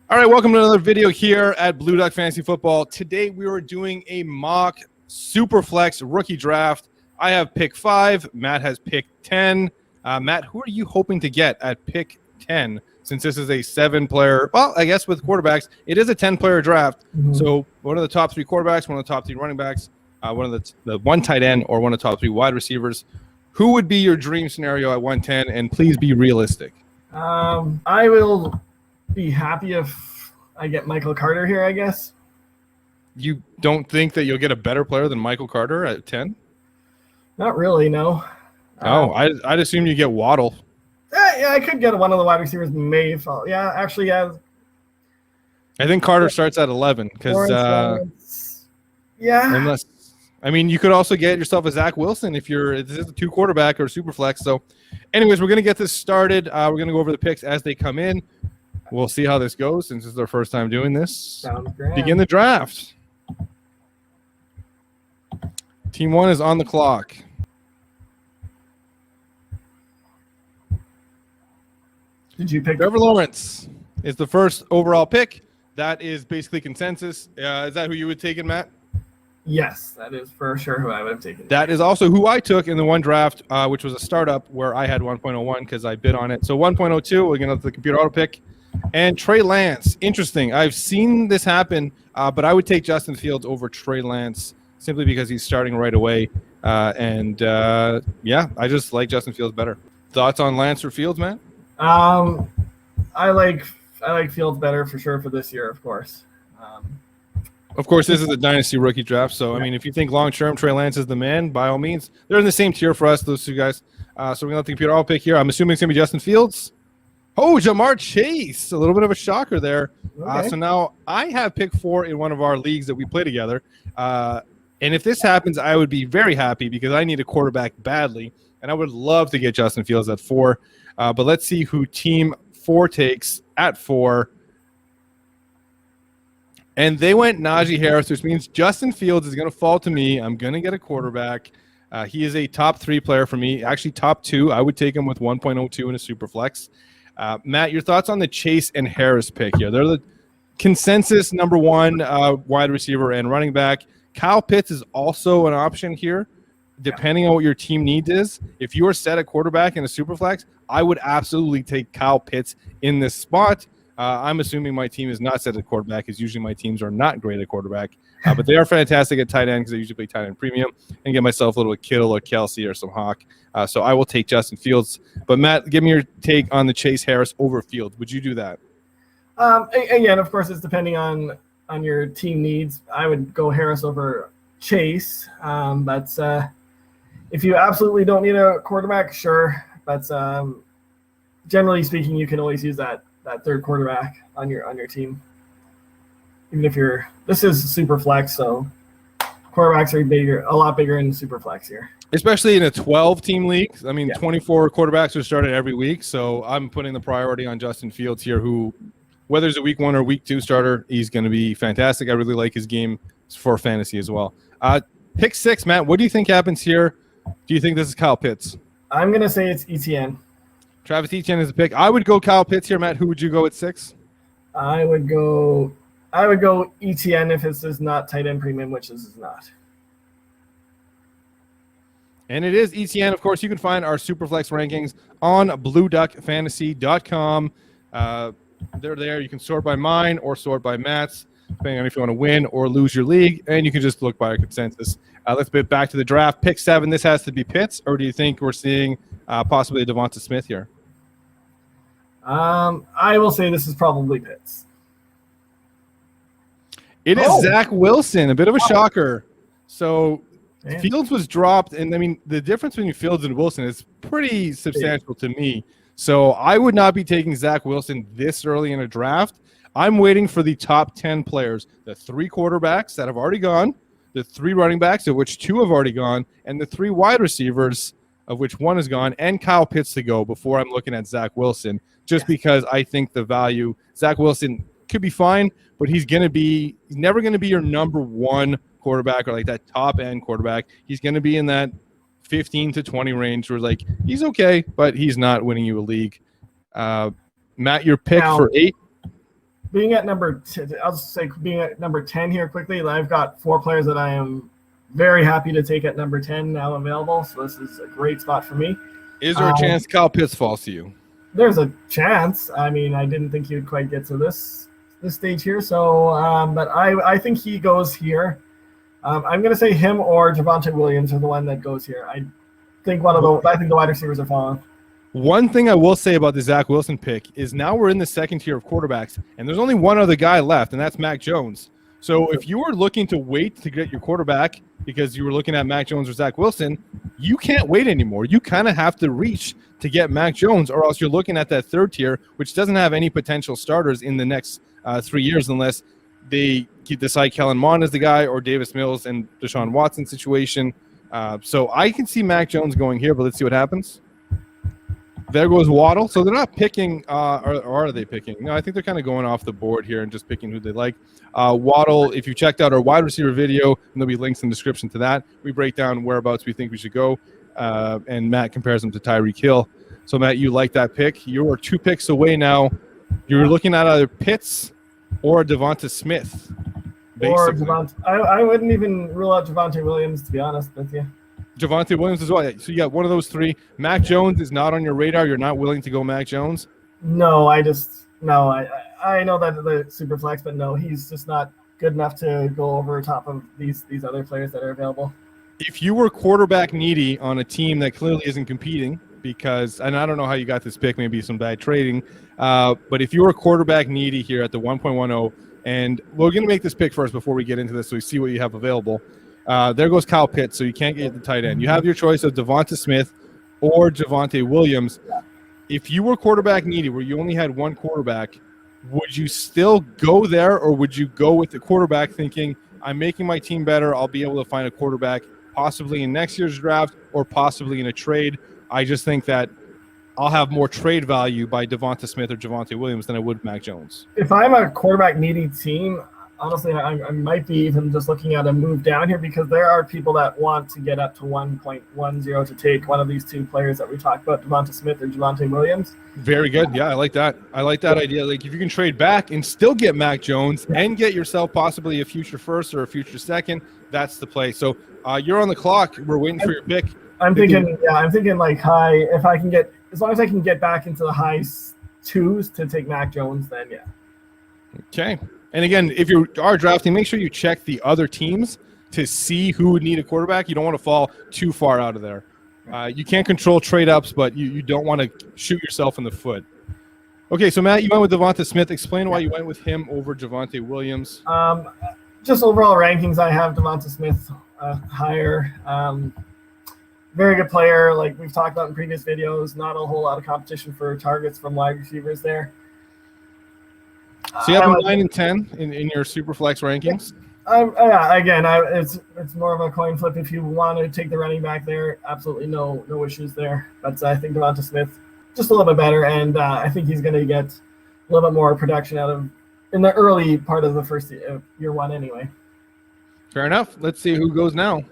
All right, welcome to another video here at Blue Duck Fantasy Football. Today we are doing a mock Superflex rookie draft. I have pick 5. Matt has pick 10. Matt, who are you hoping to get at pick 10? Since this is a 7-player, well, I guess with quarterbacks, it is a 10-player draft. So one of the top 3 quarterbacks, one of the top 3 running backs, one of the one tight end, or one of the top 3 wide receivers. Who would be your dream scenario at 110? And please be realistic. I will be happy if I get Michael Carter here, I guess. You don't think that you'll get a better player than Michael Carter at 10? Not really, no. Oh, I'd assume you get Waddle. Yeah, I could get one of the wide receivers. May fall. Yeah, actually, yeah. I think Carter starts at 11 because yeah. You could also get yourself a Zach Wilson if this is a 2 quarterback or super flex. So, anyways, we're gonna get this started. We're gonna go over the picks as they come in. We'll see how this goes since this is our first time doing this. Sounds great. Begin the draft. Team 1 is on the clock. Did you pick Trevor Lawrence is the first overall pick. That is basically consensus. Is that who you would take in, Matt? Yes, that is for sure who I would have taken. That is also who I took in the one draft, which was a startup where I had 1.01 because I bid on it. So 1.02, we're going to let the computer auto pick. And Trey Lance, interesting. I've seen this happen, but I would take Justin Fields over Trey Lance simply because he's starting right away. I just like Justin Fields better. Thoughts on Lance or Fields, man? I like Fields better for sure for this year, of course. Of course, this is a Dynasty rookie draft, so, I mean, if you think long-term Trey Lance is the man, by all means. They're in the same tier for us, those two guys. So we're going to let the computer all pick here. I'm assuming it's going to be Justin Fields. Oh, Jamar Chase. A little bit of a shocker there. Okay. So now I have pick 4 in one of our leagues that we play together. And if this happens, I would be very happy because I need a quarterback badly, and I would love to get Justin Fields at 4. But let's see who Team 4 takes at 4. And they went Najee Harris, which means Justin Fields is going to fall to me. I'm going to get a quarterback. He is a top 3 player for me. Actually, top 2. I would take him with 1.02 in a super flex. Matt, your thoughts on the Chase and Harris pick here? They're the consensus number 1 wide receiver and running back. Kyle Pitts is also an option here, depending on what your team needs is. If you are set at quarterback in a super flex, I would absolutely take Kyle Pitts in this spot. I'm assuming my team is not set at quarterback because usually my teams are not great at quarterback. But they are fantastic at tight end because I usually play tight end premium and get myself a little Kittle or Kelsey or some Hawk. So I will take Justin Fields. But, Matt, give me your take on the Chase Harris over Fields. Would you do that? Again, of course, it's depending on your team needs. I would go Harris over Chase. But if you absolutely don't need a quarterback, sure. But generally speaking, you can always use that third quarterback on your team. Even if this is super flex, so quarterbacks are a lot bigger in super flex here. Especially in a 12-team league. I mean, 24 quarterbacks are started every week, so I'm putting the priority on Justin Fields here, who, whether it's a week 1 or week 2 starter, he's going to be fantastic. I really like his game for fantasy as well. Pick 6, Matt, what do you think happens here? Do you think this is Kyle Pitts? I'm going to say it's ETN. Travis Etienne is the pick. I would go Kyle Pitts here, Matt. Who would you go at 6? I would go ETN if this is not tight end premium, which this is not. And it is ETN. Of course, you can find our Superflex rankings on BlueDuckFantasy.com. They're there. You can sort by mine or sort by Matt's, depending on if you want to win or lose your league. And you can just look by our consensus. Let's get back to the draft. Pick 7. This has to be Pitts, or do you think we're seeing possibly a Devonta Smith here? I will say this is probably Pitts. It is Zach Wilson, a bit of a shocker. So Fields was dropped, and I mean the difference between Fields and Wilson is pretty substantial to me. So I would not be taking Zach Wilson this early in a draft. I'm waiting for the top 10 players, the 3 quarterbacks that have already gone, the 3 running backs, of which 2 have already gone, and the 3 wide receivers, of which 1 is gone, and Kyle Pitts to go before I'm looking at Zach Wilson, just because I think the value, Zach Wilson could be fine, but he's never going to be your number 1 quarterback or like that top end quarterback. He's going to be in that 15 to 20 range where like he's okay, but he's not winning you a league. Matt, your pick for 8. being at number 10, I'll just say being at number 10 here quickly, I've got 4 players that I am very happy to take at number 10 now available. So this is a great spot for me. Is there a chance Kyle Pitts falls to you? There's a chance. I mean, I didn't think he would quite get to this stage here. So, but I think he goes here. I'm going to say him or Javonte Williams are the one that goes here. I think the wide receivers are falling. One thing I will say about the Zach Wilson pick is now we're in the second tier of quarterbacks, and there's only one other guy left, and that's Mac Jones. So if you were looking to wait to get your quarterback because you were looking at Mac Jones or Zach Wilson, you can't wait anymore. You kind of have to reach to get Mac Jones, or else you're looking at that third tier, which doesn't have any potential starters in the next 3 years unless they decide Kellen Mond is the guy or Davis Mills and Deshaun Watson situation. So I can see Mac Jones going here, but let's see what happens. There goes Waddle. So they're not picking, or are they picking? No, I think they're kind of going off the board here and just picking who they like. Waddle, if you checked out our wide receiver video, and there'll be links in the description to that, we break down whereabouts we think we should go, and Matt compares them to Tyreek Hill. So, Matt, you like that pick. You are 2 picks away now. You're looking at either Pitts or Devonta Smith. Basically. Or I wouldn't even rule out Javonte Williams, to be honest with you. Javonte Williams as well. So you got one of those 3. Mac Jones is not on your radar. You're not willing to go Mac Jones? No, I know that the super flex, but no, he's just not good enough to go over top of these other players that are available. If you were quarterback needy on a team that clearly isn't competing, because, and I don't know how you got this pick, maybe some bad trading, but if you were quarterback needy here at the 1.10, and we're going to make this pick first before we get into this so we see what you have available. There goes Kyle Pitts, so you can't get the tight end. You have your choice of Devonta Smith or Javonte Williams. If you were quarterback needy, where you only had one quarterback, would you still go there, or would you go with the quarterback thinking, I'm making my team better, I'll be able to find a quarterback possibly in next year's draft or possibly in a trade? I just think that I'll have more trade value by Devonta Smith or Javonte Williams than I would Mac Jones. If I'm a quarterback needy team, honestly, I might be even just looking at a move down here because there are people that want to get up to 1.10 to take one of these 2 players that we talked about, Devonta Smith or Javonte Williams. Very good. Yeah, I like that. I like that idea. Like if you can trade back and still get Mac Jones and get yourself possibly a future first or a future second, that's the play. So you're on the clock. We're waiting for your pick. I'm thinking like high. If I can get, as long as I can get back into the high 2s to take Mac Jones, then yeah. Okay. And again, if you are drafting, make sure you check the other teams to see who would need a quarterback. You don't want to fall too far out of there. You can't control trade-ups, but you don't want to shoot yourself in the foot. Okay, so Matt, you went with Devonta Smith. Explain why you went with him over Javonte Williams. Just overall rankings, I have Devonta Smith higher. Very good player, like we've talked about in previous videos. Not a whole lot of competition for targets from wide receivers there. So you have 9 and 10 in your Superflex rankings? Again, it's more of a coin flip. If you want to take the running back there, absolutely no issues there. But I think Devonta Smith just a little bit better, and I think he's going to get a little bit more production out of in the early part of the first year 1 anyway. Fair enough. Let's see who goes now.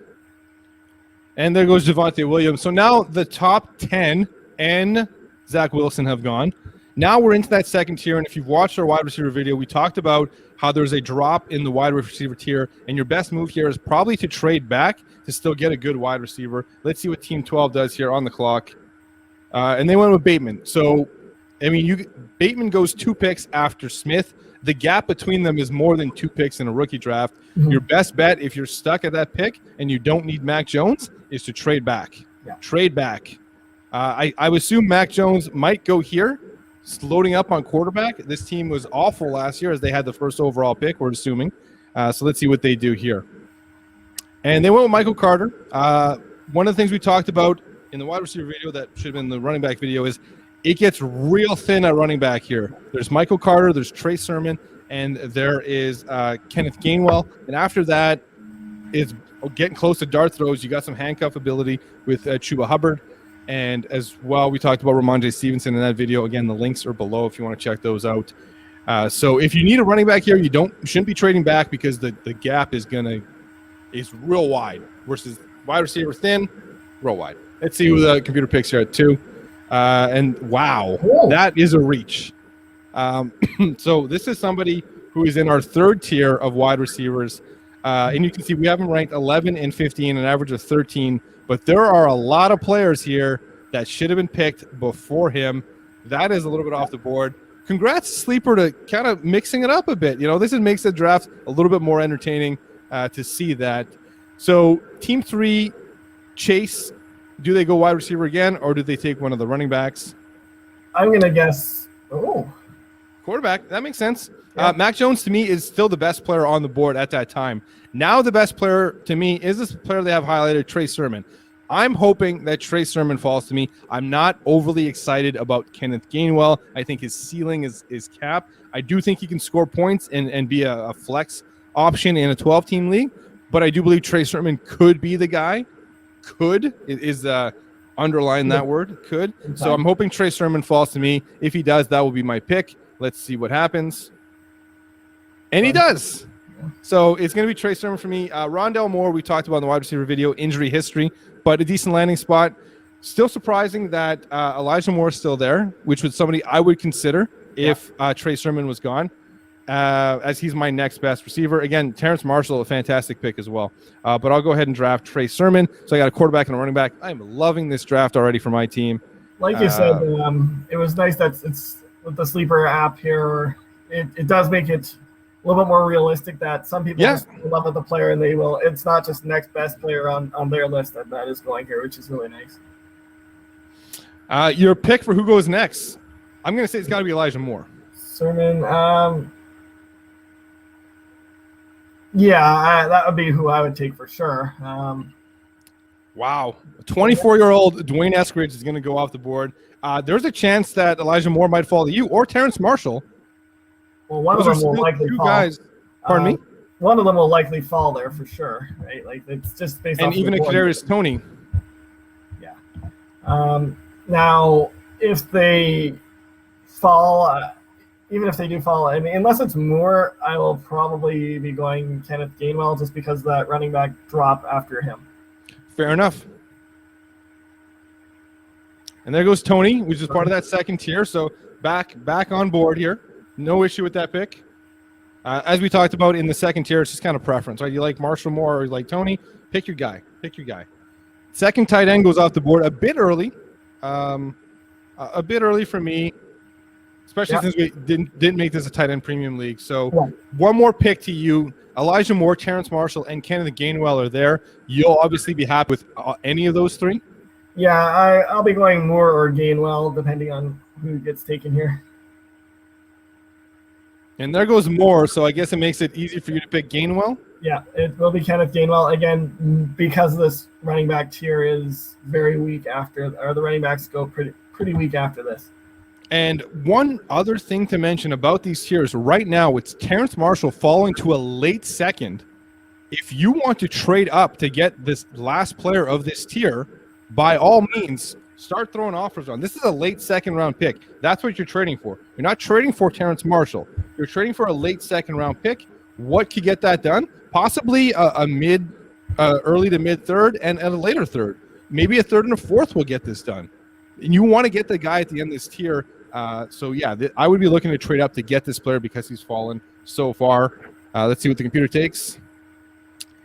And there goes Javonte Williams. So now the top 10 and Zach Wilson have gone. Now we're into that second tier, and if you've watched our wide receiver video, we talked about how there's a drop in the wide receiver tier, and your best move here is probably to trade back to still get a good wide receiver. Let's see what Team 12 does here on the clock. And they went with Bateman. So, I mean, Bateman goes 2 picks after Smith. The gap between them is more than 2 picks in a rookie draft. Mm-hmm. Your best bet, if you're stuck at that pick and you don't need Mac Jones, is to trade back. Yeah. Trade back. I would assume Mac Jones might go here. Loading up on quarterback. This team was awful last year as they had the first overall pick, we're assuming. So let's see what they do here. And they went with Michael Carter. One of the things we talked about in the wide receiver video that should have been the running back video is it gets real thin at running back here. There's Michael Carter, there's Trey Sermon, and there is Kenneth Gainwell. And after that, it's getting close to dart throws. You got some handcuff ability with Chuba Hubbard. And as well, we talked about Ramondre Stevenson in that video. Again, the links are below if you want to check those out. So if you need a running back here, you shouldn't be trading back because the gap is real wide versus wide receiver thin, real wide. Let's see who the computer picks here at 2. And wow, that is a reach. So this is somebody who is in our third tier of wide receivers. And you can see we have him ranked 11 and 15, an average of 13. But there are a lot of players here that should have been picked before him. That is a little bit off the board. Congrats, Sleeper, to kind of mixing it up a bit. This makes the draft a little bit more entertaining to see that. So team 3, Chase, do they go wide receiver again, or do they take one of the running backs? I'm going to guess, quarterback. That makes sense. Yeah. Mac Jones, to me, is still the best player on the board at that time. Now the best player, to me, is this player they have highlighted, Trey Sermon. I'm hoping that Trey Sermon falls to me. I'm not overly excited about Kenneth Gainwell. I think his ceiling is capped. I do think he can score points and be a flex option in a 12-team league, but I do believe Trey Sermon could be the guy. Could is underline that word, could. So I'm hoping Trey Sermon falls to me. If he does, that will be my pick. Let's see what happens. And he does. So it's going to be Trey Sermon for me. Rondell Moore, we talked about in the wide receiver video, injury history, but a decent landing spot. Still surprising that Elijah Moore is still there, which was somebody I would consider if Trey Sermon was gone, as he's my next best receiver. Again, Terrence Marshall, a fantastic pick as well. But I'll go ahead and draft Trey Sermon. So I got a quarterback and a running back. I'm loving this draft already for my team. Like you said, it was nice that it's with the Sleeper app here. It does make it a little bit more realistic that some people just love the player and they will. It's not just next best player on their list that is going here, which is really nice. Your pick for who goes next, I'm going to say it's got to be Elijah Moore. Sermon, that would be who I would take for sure. Wow. 24-year-old Dwayne Eskridge is going to go off the board. There's a chance that Elijah Moore might fall to you or Terrence Marshall. Well, one of them will likely fall. Guys, pardon me? One of them will likely fall there for sure, right? Like, it's just based off. And even a Kadarius Toney. Yeah. Now, if they fall, even if they do fall, I mean, unless it's Moore, I will probably be going Kenneth Gainwell just because of that running back drop after him. Fair enough. And there goes Toney, which is part of that second tier. So back on board here. No issue with that pick. As we talked about in the second tier, it's just kind of preference, right? You like Marshall Moore or you like Toney, pick your guy. Second tight end goes off the board a bit early. A bit early for me, especially since we didn't make this a tight end premium league. So one more pick to you. Elijah Moore, Terrence Marshall, and Kenneth Gainwell are there. You'll obviously be happy with any of those three? Yeah, I'll be going Moore or Gainwell, depending on who gets taken here. And there goes Moore, so I guess it makes it easy for you to pick Gainwell? Yeah, it will be Kenneth Gainwell. Again, because this running back tier is very weak after, or the running backs go pretty weak after this. And one other thing to mention about these tiers, right now it's Terrence Marshall falling to a late second. If you want to trade up to get this last player of this tier, by all means, start throwing offers on. This is a late second round pick. That's what you're trading for. You're not trading for Terrence Marshall. You're trading for a late second round pick. What could get that done? Possibly a early to mid third and a later third. Maybe a third and a fourth will get this done. And you want to get the guy at the end of this tier. I would be looking to trade up to get this player because he's fallen so far. Let's see what the computer takes.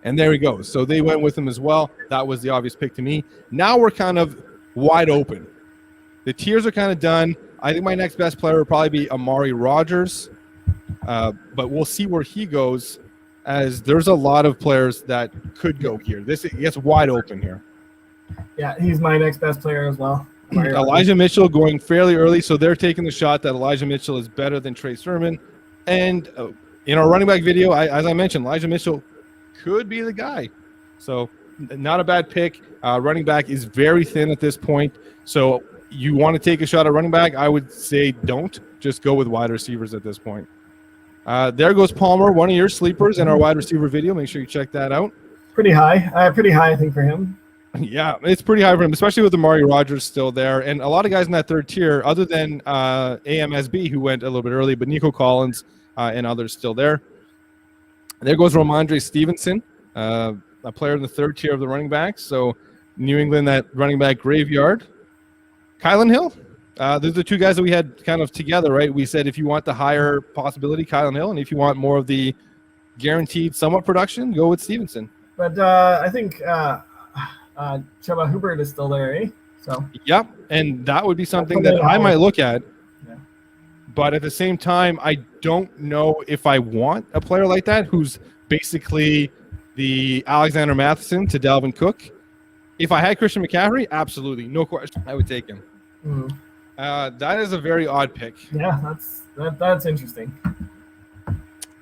And there he goes. So they went with him as well. That was the obvious pick to me. Now we're kind of wide open. The tiers are kind of done. I think my next best player will probably be Amari Rodgers. But we'll see where he goes, as there's a lot of players that could go here. This gets wide open here. Yeah, he's my next best player as well. Elijah Mitchell going fairly early, so they're taking the shot that Elijah Mitchell is better than Trey Sermon. And in our running back video, as I mentioned, Elijah Mitchell could be the guy. So not a bad pick. Running back is very thin at this point. So you want to take a shot at running back, I would say don't. Just go with wide receivers at this point. There goes Palmer, one of your sleepers in our wide receiver video. Make sure you check that out. Pretty high, I think, for him. Yeah, it's pretty high for him, especially with Amari Rodgers still there. And a lot of guys in that third tier, other than AMSB, who went a little bit early, but Nico Collins and others still there. There goes Ramondre Stevenson, a player in the third tier of the running backs. So New England, that running back graveyard. Kylan Hill, Those are the two guys that we had kind of together, right? We said if you want the higher possibility, Kyle Hill, and if you want more of the guaranteed somewhat production, go with Stevenson. But I think Chuba Hubbard is still there, eh? So. Yep, and that would be something that I might look at. Yeah. But at the same time, I don't know if I want a player like that who's basically the Alexander Matheson to Dalvin Cook. If I had Christian McCaffrey, absolutely, no question, I would take him. Mm-hmm. That is a very odd pick. Yeah, that's interesting.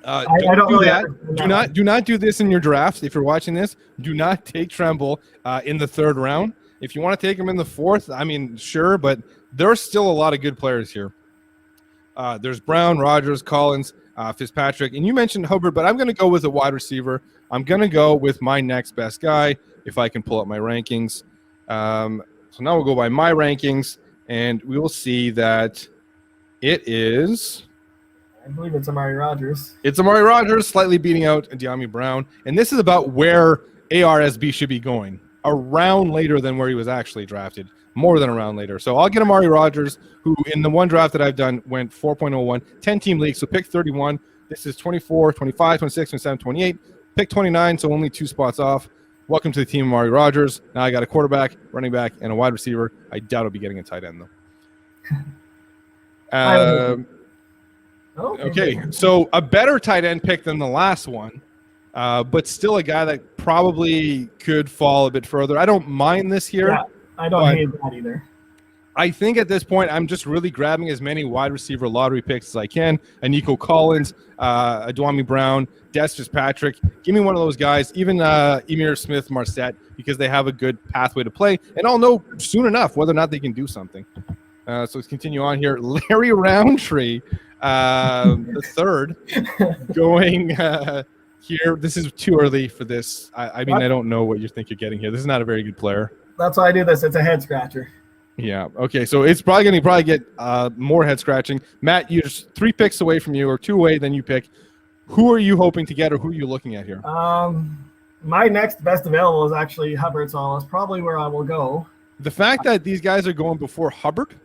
I don't do that. Do not do this in your drafts. If you're watching this, do not take Tremble in the 3rd round. If you want to take him in the 4th, I mean, sure, but there's still a lot of good players here. There's Brown, Rodgers, Collins, Fitzpatrick, and you mentioned Hubbard, but I'm going to go with a wide receiver. I'm going to go with my next best guy if I can pull up my rankings. So now we'll go by my rankings, and we will see that it is... I believe it's Amari Rodgers. It's Amari Rodgers, slightly beating out De'Ami Brown. And this is about where ARSB should be going. A round later than where he was actually drafted. More than a round later. So I'll get Amari Rodgers, who in the one draft that I've done went 4.01, 10-team league. So pick 31. This is 24, 25, 26, 27, 28. Pick 29, so only 2 spots off. Welcome to the team, Amari Rodgers. Now I got a quarterback, running back, and a wide receiver. I doubt I'll be getting a tight end, though. Okay, so a better tight end pick than the last one, but still a guy that probably could fall a bit further. I don't mind this here. Yeah, I don't hate that either. I think at this point, I'm just really grabbing as many wide receiver lottery picks as I can. A Nico Collins, a De'Ami Brown, Des Fitzpatrick. Give me one of those guys, even Emir Smith-Marset, because they have a good pathway to play. And I'll know soon enough whether or not they can do something. So let's continue on here. Larry Roundtree. The 3rd going here. This is too early for this. I mean, I don't know what you think you're getting here. This is not a very good player. That's why I do this. It's a head scratcher. Yeah. Okay. So it's probably going to get more head scratching. Matt, you're just 3 picks away from you, or 2 away. Then you pick. Who are you hoping to get, or who are you looking at here? My next best available is actually Hubbard, so that's probably where I will go. The fact that these guys are going before Hubbard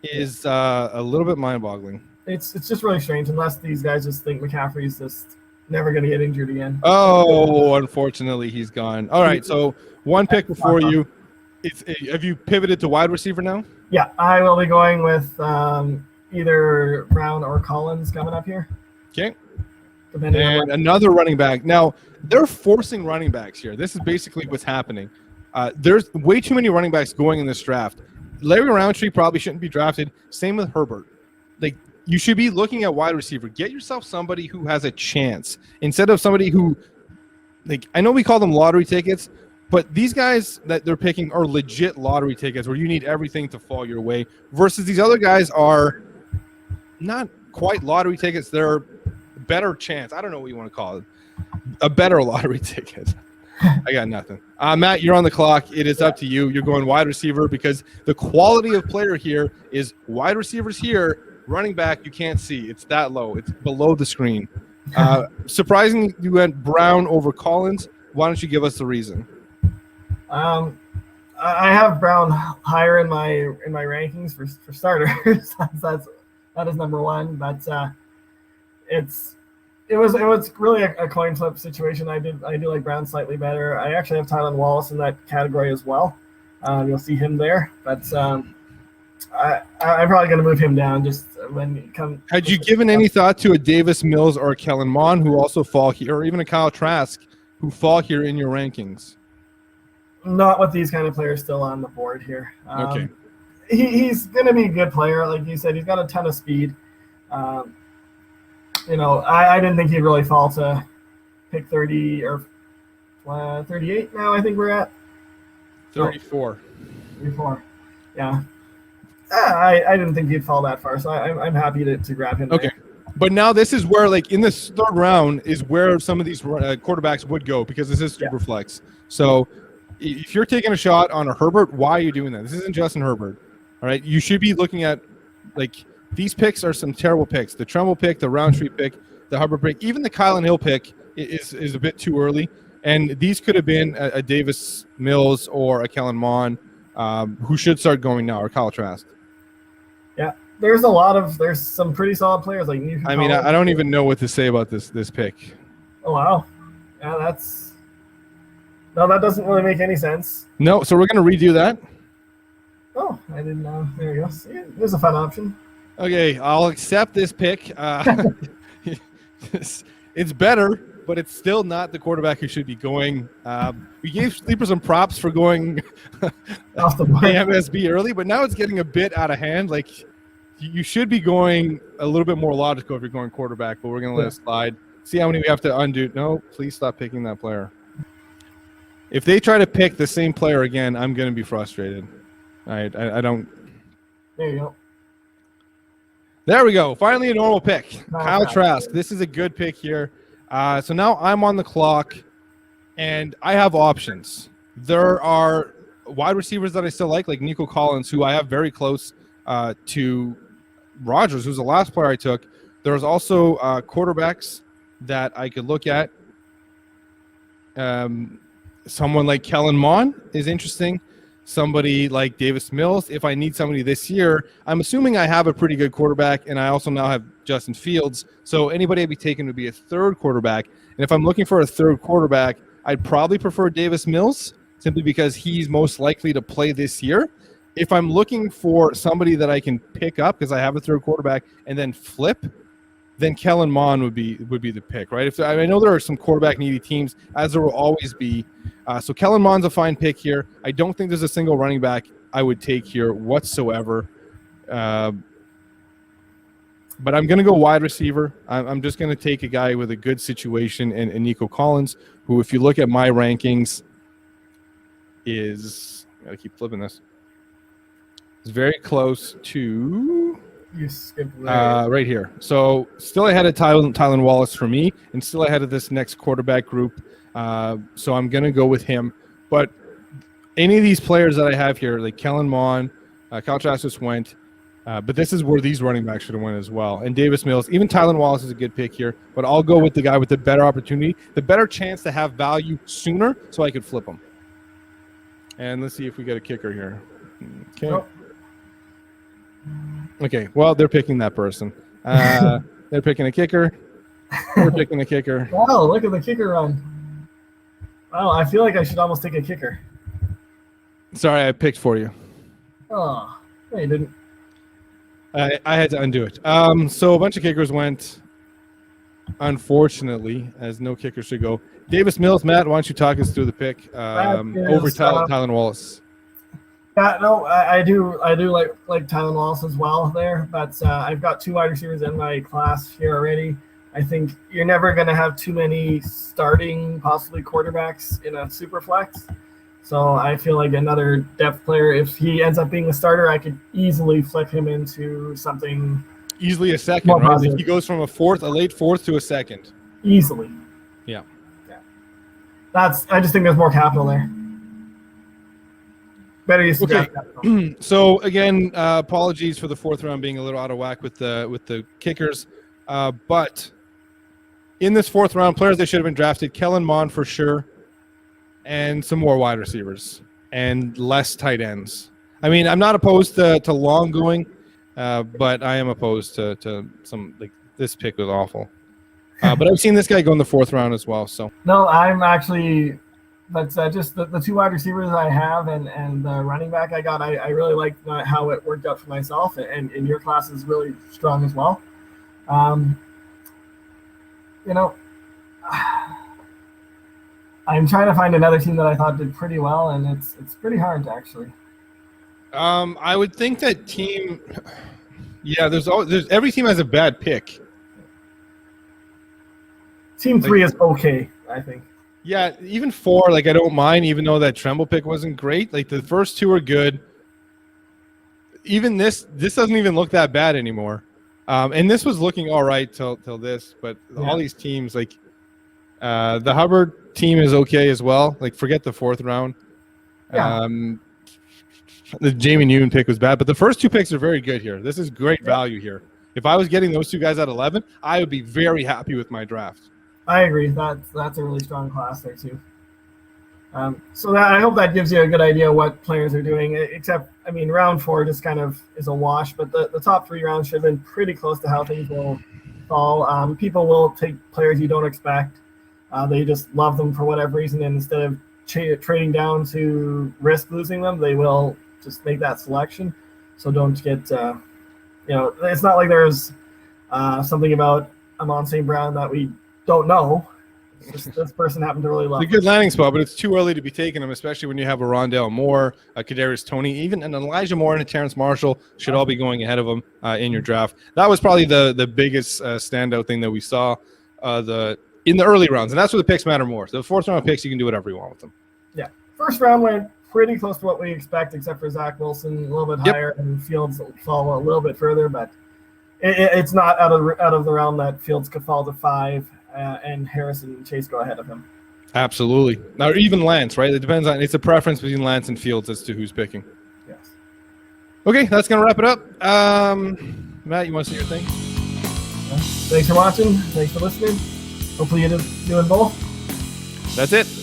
is a little bit mind-boggling. It's just really strange, unless these guys just think McCaffrey's just never going to get injured again. Oh, unfortunately, he's gone. All right, so 1 pick before you. Have you pivoted to wide receiver now? Yeah, I will be going with either Brown or Collins coming up here. Okay. And another running back. Now, they're forcing running backs here. This is basically what's happening. There's way too many running backs going in this draft. Larry Roundtree probably shouldn't be drafted. Same with Herbert. Like, you should be looking at wide receiver. Get yourself somebody who has a chance instead of somebody who, like, I know we call them lottery tickets, but these guys that they're picking are legit lottery tickets where you need everything to fall your way versus these other guys are not quite lottery tickets. They're better chance. I don't know what you want to call it. A better lottery ticket. I got nothing. Matt, you're on the clock. It is up to you. You're going wide receiver because the quality of player here is wide receivers here. Running back, you can't see. It's that low. It's below the screen. Surprisingly, you went Brown over Collins. Why don't you give us the reason? I have Brown higher in my rankings for starters. that is number 1. But it was really a coin flip situation. I do like Brown slightly better. I actually have Tylan Wallace in that category as well. You'll see him there, but I'm probably going to move him down just when you come. Had you given any thought to a Davis Mills or a Kellen Mond who also fall here, or even a Kyle Trask who fall here in your rankings? Not with these kind of players still on the board here. Okay. He's going to be a good player. Like you said, he's got a ton of speed. I didn't think he'd really fall to pick 30 or 38 now, I think we're at. 34. 34. Yeah. I didn't think he'd fall that far, so I'm happy to grab him. Okay. There. But now this is where, like, in this 3rd round is where some of these quarterbacks would go because this is super flex. So if you're taking a shot on a Herbert, why are you doing that? This isn't Justin Herbert. All right. You should be looking at, like, these picks are some terrible picks. The Tremble pick, the Roundtree pick, the Hubbard pick, even the Kylan Hill pick is a bit too early. And these could have been a Davis Mills or a Kellen Mond who should start going now, or Kyle Trask. Yeah, there's some pretty solid players like Nico I mean, I don't even know what to say about this pick. Oh wow, yeah, that doesn't really make any sense. No, so we're gonna redo that. Oh, I didn't know. There you go. See, there's a fun option. Okay, I'll accept this pick. It's better, but it's still not the quarterback who should be going. We gave Sleeper some props for going Off the board. MSB early, but now it's getting a bit out of hand. Like, you should be going a little bit more logical if you're going quarterback, but we're going to let it slide. See how many we have to undo. No, please stop picking that player. If they try to pick the same player again, I'm going to be frustrated. I don't. There you go. There we go. Finally, a normal pick. Not Kyle bad. Trask. This is a good pick here. So now I'm on the clock, and I have options. There are wide receivers that I still like Nico Collins, who I have very close to Rodgers, who's the last player I took. There's also quarterbacks that I could look at. Someone like Kellen Mond is interesting. Somebody like Davis Mills. If I need somebody this year, I'm assuming I have a pretty good quarterback, and I also now have Justin Fields. So anybody I'd be taking would be a third quarterback. And if I'm looking for a third quarterback, I'd probably prefer Davis Mills simply because he's most likely to play this year. If I'm looking for somebody that I can pick up because I have a third quarterback and then flip, then Kellen Mond would be the pick, right? I know there are some quarterback needy teams, as there will always be. So Kellen Mond's a fine pick here. I don't think there's a single running back I would take here whatsoever. But I'm going to go wide receiver. I'm just going to take a guy with a good situation in Nico Collins, who, if you look at my rankings, is – I got to keep flipping this. Is very close to – You skipped right here. So still ahead of Tylan Wallace for me, and still ahead of this next quarterback group. So I'm going to go with him. But any of these players that I have here, like Kellen Mond, Kyle Trask just went, but this is where these running backs should have went as well. And Davis Mills, even Tylan Wallace is a good pick here, but I'll go with the guy with the better opportunity, the better chance to have value sooner so I could flip him. And let's see if we get a kicker here. Okay. Oh. Okay, well, they're picking that person. They're picking a kicker. They're picking a kicker. Wow, look at the kicker run. Wow, I feel like I should almost take a kicker. Sorry, I picked for you. Oh, no, you didn't. I had to undo it. So a bunch of kickers went, unfortunately, as no kicker should go. Davis Mills, Matt, why don't you talk us through the pick over Tylan Wallace? Yeah, no, I do like Tylan Wallace as well there, but I've got two wide receivers in my class here already. I think you're never going to have too many starting, possibly quarterbacks in a super flex. So I feel like another depth player, if he ends up being a starter, I could easily flip him into something. Easily a second, right? Like he goes from a late fourth to a second. Easily. Yeah. I just think there's more capital there. Better use of draft capital. So again, apologies for the fourth round being a little out of whack with the kickers, but in this fourth round, players that should have been drafted: Kellen Mond for sure, and some more wide receivers and less tight ends. I mean, I'm not opposed to long going, but I am opposed to some, like, this pick was awful. But I've seen this guy go in the fourth round as well. So no, I'm actually. But just the two wide receivers I have and the running back I got, I really like how it worked out for myself, and your class is really strong as well. I'm trying to find another team that I thought did pretty well, and it's pretty hard actually. I would think that team, yeah, there's every team has a bad pick. Team 3 is okay, I think. Yeah, even 4, like, I don't mind, even though that Tremble pick wasn't great. Like, the first 2 are good. Even this doesn't even look that bad anymore. And this was looking all right till this, but all these teams, like, the Hubbard team is okay as well. Like, forget the 4th round. Yeah. The Jamie Newman pick was bad, but the first 2 picks are very good here. This is great value here. If I was getting those 2 guys at 11, I would be very happy with my draft. I agree. That's a really strong class there too. So I hope that gives you a good idea what players are doing. Except, I mean, round 4 just kind of is a wash, but the top 3 rounds should have been pretty close to how things will fall. People will take players you don't expect. They just love them for whatever reason, and instead of trading down to risk losing them, they will just make that selection. So don't get, it's not like there's something about Amon St. Brown that we don't know. It's just this person happened to really love. It's a good landing spot, but it's too early to be taking him, especially when you have a Rondale Moore, a Kadarius Toney, even an Elijah Moore and a Terrence Marshall should all be going ahead of him in your draft. That was probably the biggest standout thing that we saw in the early rounds, and that's where the picks matter more. So the 4th round picks, you can do whatever you want with them. Yeah, 1st round went pretty close to what we expect, except for Zach Wilson, a little bit higher, and Fields will fall a little bit further, but it's not out of the realm that Fields could fall to 5, and Harris and Chase go ahead of him. Absolutely. Now, even Lance, right? It depends on, it's a preference between Lance and Fields as to who's picking. Yes. Okay, that's going to wrap it up. Matt, you want to say your thing? Thanks for watching. Thanks for listening. Hopefully you're doing both. That's it.